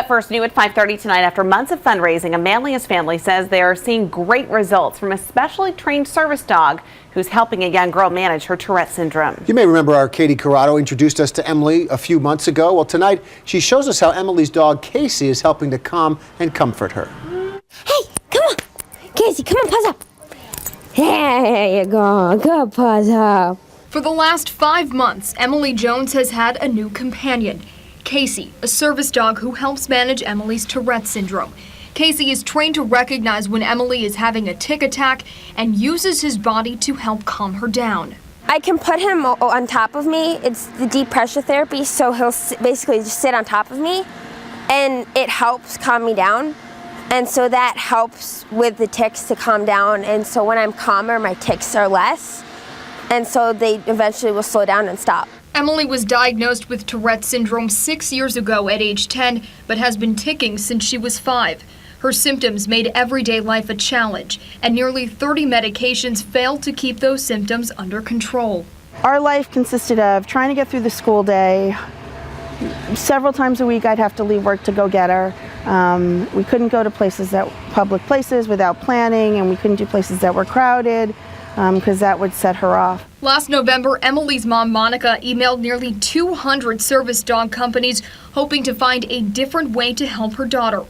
But first, new at 5:30 tonight, after months of fundraising, Amalia's family says they are seeing great results from a specially trained service dog who's helping a young girl manage her Tourette syndrome. You may remember our Katie Corrado introduced us to Emily a few months ago. Well, tonight she shows us how Emily's dog Casey is helping to calm and comfort her. Hey, come on. Casey, come on, paws up. There you go. Good paws up. For the last 5 months, Emily Jones has had a new companion, Casey, a service dog who helps manage Emily's Tourette syndrome. Casey is trained to recognize when Emily is having a tic attack and uses his body to help calm her down. I can put him on top of me. It's the deep pressure therapy, so he'll basically just sit on top of me, and it helps calm me down. And so that helps with the tics to calm down, and so when I'm calmer, my tics are less, and so they eventually will slow down and stop. Emily was diagnosed with Tourette syndrome 6 years ago at age 10, but has been ticking since she was 5. Her symptoms made everyday life a challenge, and nearly 30 medications failed to keep those symptoms under control. Our life consisted of trying to get through the school day. Several times a week I'd have to leave work to go get her. We couldn't go to public places without planning, and we couldn't do places that were crowded because that would set her off. Last November, Emily's mom, Monica, emailed nearly 200 service dog companies hoping to find a different way to help her daughter.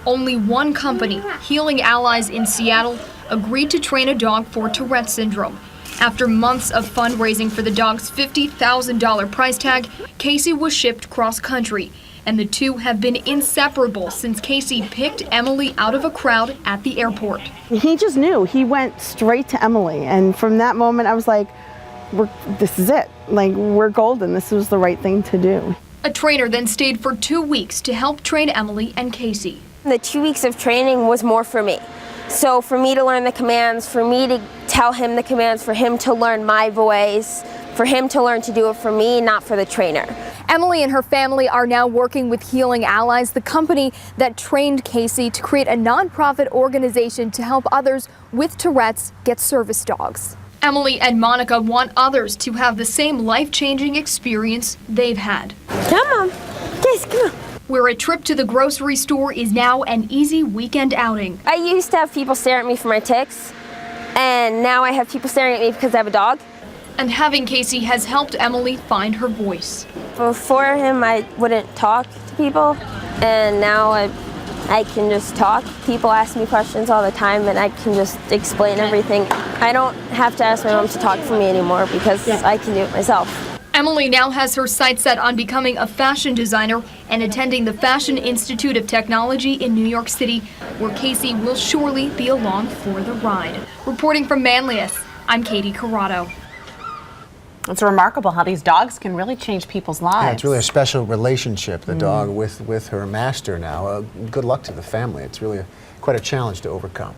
Only one company, Healing Allies in Seattle, agreed to train a dog for Tourette syndrome. After months of fundraising for the dog's $50,000 price tag, Casey was shipped cross-country, and the two have been inseparable since Casey picked Emily out of a crowd at the airport. He just knew. He went straight to Emily, and from that moment I was like, this is it. Like, we're golden. This was the right thing to do. A trainer then stayed for 2 weeks to help train Emily and Casey. The 2 weeks of training was more for me. So for me to learn the commands, for me to tell him the commands, for him to learn my voice, for him to learn to do it for me, not for the trainer. Emily and her family are now working with Healing Allies, the company that trained Casey, to create a nonprofit organization to help others with Tourette's get service dogs. Emily and Monica want others to have the same life-changing experience they've had. Come on. Casey, come on. Where a trip to the grocery store is now an easy weekend outing. I used to have people stare at me for my tics, and now I have people staring at me because I have a dog. And having Casey has helped Emily find her voice. Before him, I wouldn't talk to people, and now I can just talk. People ask me questions all the time, and I can just explain everything. I don't have to ask my mom to talk for me anymore because I can do it myself. Emily now has her sights set on becoming a fashion designer and attending the Fashion Institute of Technology in New York City, where Casey will surely be along for the ride. Reporting from Manlius, I'm Katie Corrado. It's remarkable how these dogs can really change people's lives. Yeah, it's really a special relationship, the dog with her master now. Good luck to the family. It's really quite a challenge to overcome.